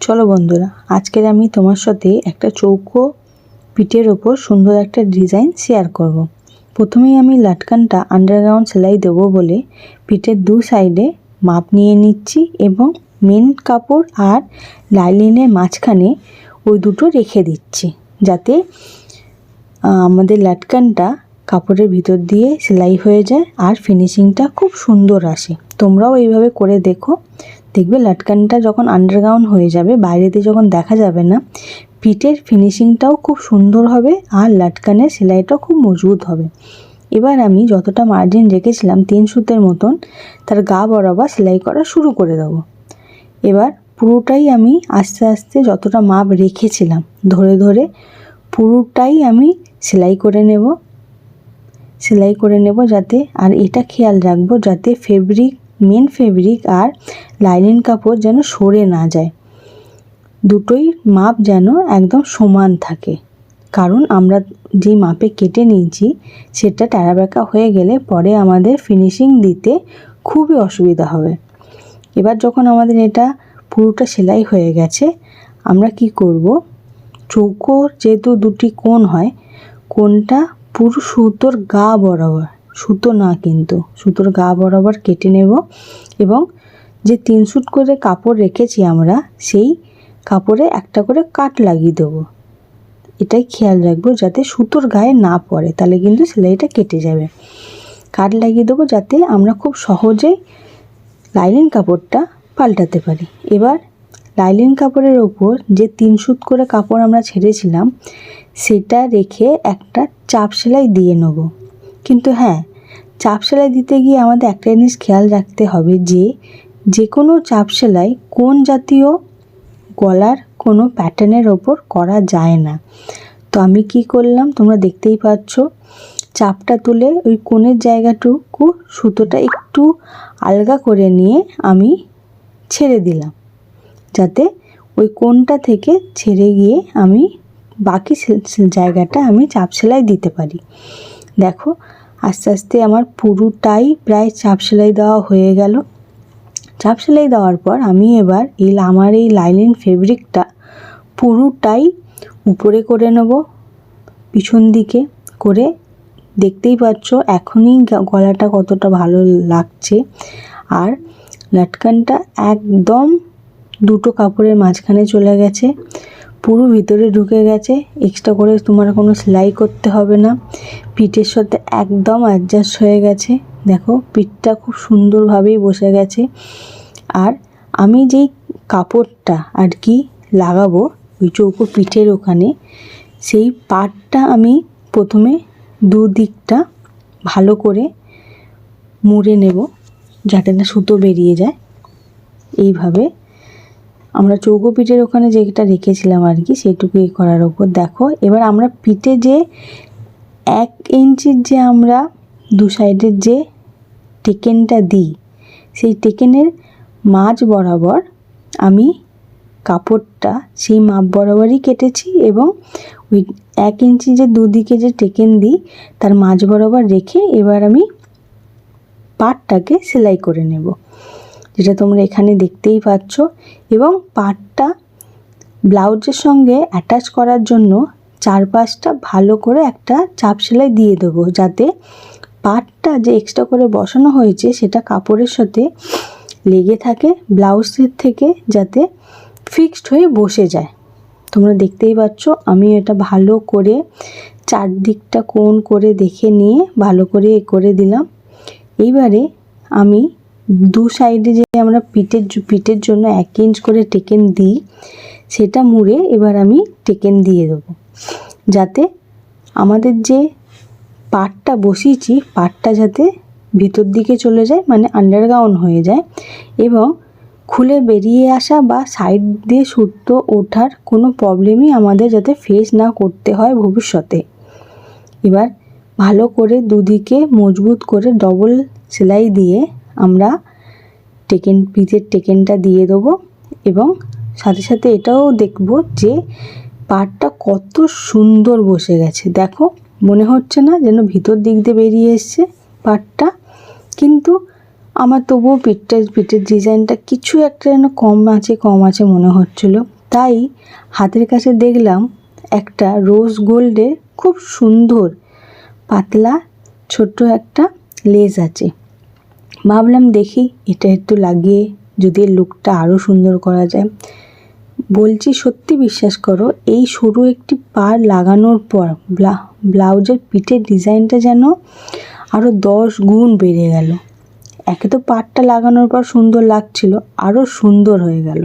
চলো বন্ধুরা, আজকের আমি তোমার সাথে একটা চৌকো পিঠের ওপর সুন্দর একটা ডিজাইন শেয়ার করব। প্রথমেই আমি লাটকানটা আন্ডারগ্রাউন্ড সেলাই দেবো বলে পিঠের দু সাইডে মাপ নিয়ে নিচ্ছি এবং মেন কাপড় আর লাইলিনের মাঝখানে ওই দুটো রেখে দিচ্ছি, যাতে আমাদের লাটকানটা কাপড়ের ভিতর দিয়ে সেলাই হয়ে যায় আর ফিনিশিংটা খুব সুন্দর আসে। তোমরাও এইভাবে করে দেখো, দেখবে লাটকানটা যখন আন্ডারগ্রাউন্ড হয়ে যাবে, বাইরে দিয়ে যখন দেখা যাবে না, পিঠের ফিনিশিংটাও খুব সুন্দর হবে আর লাটকানের সেলাইটাও খুব মজবুত হবে। এবার আমি যতটা মার্জিন রেখেছিলাম 3 সুতের মতন, তার গা বরাবর সেলাই করা শুরু করে দেবো। এবার পুরোটাই আমি আস্তে আস্তে যতটা মাপ রেখেছিলাম ধরে ধরে পুরোটাই আমি সেলাই করে নেব যাতে, আর এটা খেয়াল রাখবো যাতে মেন ফেব্রিক আর লাইনিং কাপড় যেন সরে না যায়, দুটোই মাপ যেন একদম সমান থাকে। কারণ আমরা যে মাপে কেটে নিয়েছি সেটা ট্যাড়াবেঁকা হয়ে গেলে পরে আমাদের ফিনিশিং দিতে খুবই অসুবিধা হবে। এবার যখন আমাদের এটা পুরোটা সেলাই হয়ে গেছে, আমরা কি করব, চৌকোর যেহেতু দুটি কোণ হয়, কোণটা পুরো সুতোর গা বরাবর, সুতো না কিন্তু সুতোর গা বরাবর কেটে নেব এবং যে 3 সুত করে কাপড় রেখেছি আমরা, সেই কাপড়ে একটা করে কাট লাগিয়ে দেবো। এটাই খেয়াল রাখবো যাতে সুতোর গায়ে না পড়ে, তাহলে কিন্তু সেলাইটা কেটে যাবে। কাট লাগিয়ে দেবো যাতে আমরা খুব সহজেই লাইনিং কাপড়টা পাল্টাতে পারি। এবার লাইনিং কাপড়ের ওপর যে 3 সুত করে কাপড় আমরা ছেড়েছিলাম সেটা রেখে একটা চাপ সেলাই দিয়ে নেব। কিন্তু হ্যাঁ, চাপ সেলাই দিতে গিয়ে আমাদের একটা জিনিস খেয়াল রাখতে হবে যে কোনো চাপ সেলাই কোন জাতীয় গলার কোনো প্যাটার্নের ওপর করা যায় না। তো আমি কি করলাম তোমরা দেখতেই পাচ্ছ, চাপটা তুলে ওই কোণের জায়গাটুকু সুতোটা একটু আলগা করে নিয়ে আমি ছেড়ে দিলাম, যাতে ওই কোণটা থেকে ছেড়ে গিয়ে আমি বাকি জায়গাটা আমি চাপ সেলাই দিতে পারি। দেখো আস্তে আস্তে আমার পুরোটাই প্রায় চাপ সেলাই দেওয়া হয়ে গেল। চাপ সেলাই দেওয়ার পর আমি এবার আমার এই লাইনিং ফেব্রিকটা পুরোটাই উপরে করে নেব, পিছন দিকে করে। দেখতেই পাচ্ছ এখনই গলাটা কতটা ভালো লাগছে, আর লাটকানটা একদম দুটো কাপড়ের মাঝখানে চলে গেছে, পুরো ভিতরে ঢুকে গেছে। এক্সট্রা করে তোমার কোনো সেলাই করতে হবে না, পিঠের সাথে একদম অ্যাডজাস্ট হয়ে গেছে। দেখো পিঠটা খুব সুন্দরভাবেই বসে গেছে। আর আমি যেই কাপড়টা আর কি লাগাবো ওই চৌকো পিঠের ওখানে, সেই পাটটা আমি প্রথমে দুদিকটা ভালো করে মুড়ে নেব যাতে না সুতো বেরিয়ে যায়। এইভাবে আমরা চৌকো পিঠের ওখানে যেটা রেখেছিলাম আর কি, সেইটুকু করার ওপর দেখো এবার আমরা পিঠে যে 1 ইঞ্চির যে আমরা দু সাইডের যে টেকেনটা দিই, সেই টেকেনের মাঝ বরাবর আমি কাপড়টা সেই মাপ বরাবরই কেটেছি এবং ওই 1 ইঞ্চি যে দুদিকে যে টেকেন দিই তার মাঝ বরাবর রেখে এবার আমি পাটটাকে সেলাই করে নেব, যেটা তোমরা এখানে দেখতেই পাচ্ছ। এবং পাটটা ব্লাউজের সঙ্গে অ্যাটাচ করার জন্য চারপাশটা ভালো করে একটা চাপ সেলাই দিয়ে দেবো, যাতে পাটটা যে এক্সট্রা করে বসানো হয়েছে সেটা কাপড়ের সাথে লেগে থাকে, ব্লাউজের থেকে যাতে ফিক্সড হয়ে বসে যায়। তোমরা দেখতেই পাচ্ছ আমি এটা ভালো করে চারদিকটা কোণ করে দেখে নিয়ে ভালো করে করে দিলাম। এইবারে আমি দু সাইডে যে আমরা পিঠের জন্য 1 ইঞ্চ করে টেকেন দিই সেটা মুড়ে এবার আমি টেকেন দিয়ে দেবো, যাতে আমাদের যে পাটটা বসিয়েছি পাটটা যাতে ভিতর দিকে চলে যায়, মানে আন্ডারগ্রাউন্ড হয়ে যায়, এবং খুলে বেরিয়ে আসা বা সাইড দিয়ে সুতো ওঠার কোনো প্রবলেমই আমাদের যাতে ফেস না করতে হয় ভবিষ্যতে। এবার ভালো করে দুদিকে মজবুত করে ডবল সেলাই দিয়ে আমরা পিঠের টেকেনটা দিয়ে দেবো এবং সাথে সাথে এটাও দেখব যে পাটটা কত সুন্দর বসে গেছে। দেখো মনে হচ্ছে না যেন ভিতর দিক দিয়ে বেরিয়ে এসছে পাটটা, কিন্তু আমার তবুও পিঠের ডিজাইনটা কিছু একটা যেন কম আছে মনে হচ্ছিলো। তাই হাতের কাছে দেখলাম একটা রোজ গোল্ডের খুব সুন্দর পাতলা ছোট্ট একটা লেস আছে। ভাবলাম দেখি এটা একটু লাগিয়ে যদি লুকটা আরও সুন্দর করা যায়। বলছি সত্যি বিশ্বাস করো, এই সরু একটি পাড় লাগানোর পর ব্লাউজের পিঠের ডিজাইনটা যেন আরও 10 গুণ বেড়ে গেল। একে তো পাড়টা লাগানোর পর সুন্দর লাগছিল, আরও সুন্দর হয়ে গেল।